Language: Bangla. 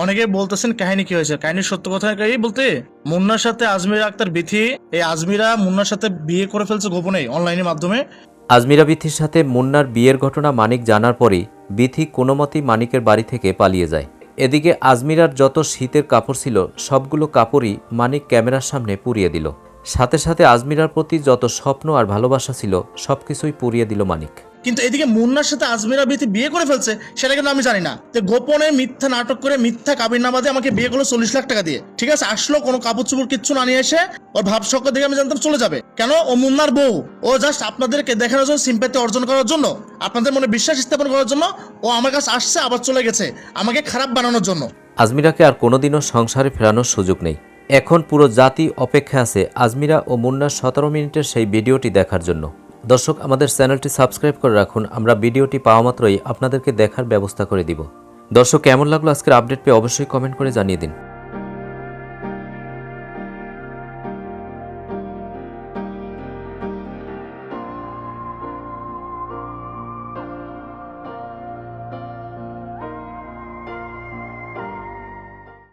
অনেকে বলতেছেন কাহিনী কি হয়েছে, কাহিনীর সত্য কথা বলতে মুন্নার সাথে আজমিরা আক্তার বিথি, এই আজমিরা মুন্নার সাথে বিয়ে করে ফেলছে গোপনে অনলাইনের মাধ্যমে। আজমিরা বিথির সাথে মুন্নার বিয়ের ঘটনা মানিক জানার পরই বিথি কোনোমতেই মানিকের বাড়ি থেকে পালিয়ে যায়। এদিকে আজমিরার যত শীতের কাপড় ছিল সবগুলো কাপড়ই মানিক ক্যামেরার সামনে পুড়িয়ে দিল। সাথে সাথে আজমিরার প্রতি যত স্বপ্ন আর ভালোবাসা ছিল সবকিছুই পুড়িয়ে দিল মানিক। কিন্তু এদিকে মুন্নার সাথে আজমিরা বিথি বিয়ে করে ফেলছে সেটা কিন্তু আমি জানি না। তো গোপনে মিথ্যা নাটক করে মিথ্যা কাবিননামা দিয়ে আমাকে বিয়ে করলো 40 লাখ টাকা দিয়ে, ঠিক আছে। আসলো কোনো কাপড় চোপড় কিচ্ছু না নিয়ে এসে, ওর ভাব সকল দেখে আমি জানতাম চলে যাবে। কেন? ও মুন্নার বউ। ও জাস্ট আপনাদেরকে দেখানোর জন্য, সিম্প্যাথি অর্জন করার জন্য, আপনাদের মনে বিশ্বাস স্থাপন করার জন্য ও আমার কাছে আসছে, আবার চলে গেছে আমাকে খারাপ বানানোর জন্য। আজমিরাকে আর কোনোদিনও সংসারে ফেরানোর সুযোগ নেই। এখন পুরো জাতি অপেক্ষা আছে আজমিরা ও মুন্নার 17 মিনিটের সেই ভিডিওটি দেখার জন্য। দর্শক, আমাদের চ্যানেলটি সাবস্ক্রাইব করে রাখুন, আমরা ভিডিওটি পাওয়া মাত্রই আপনাদেরকে দেখার ব্যবস্থা করে দিব। দর্শক, কেমন লাগলো আজকের আপডেট পেয়ে অবশ্যই কমেন্ট করে জানিয়ে দিন।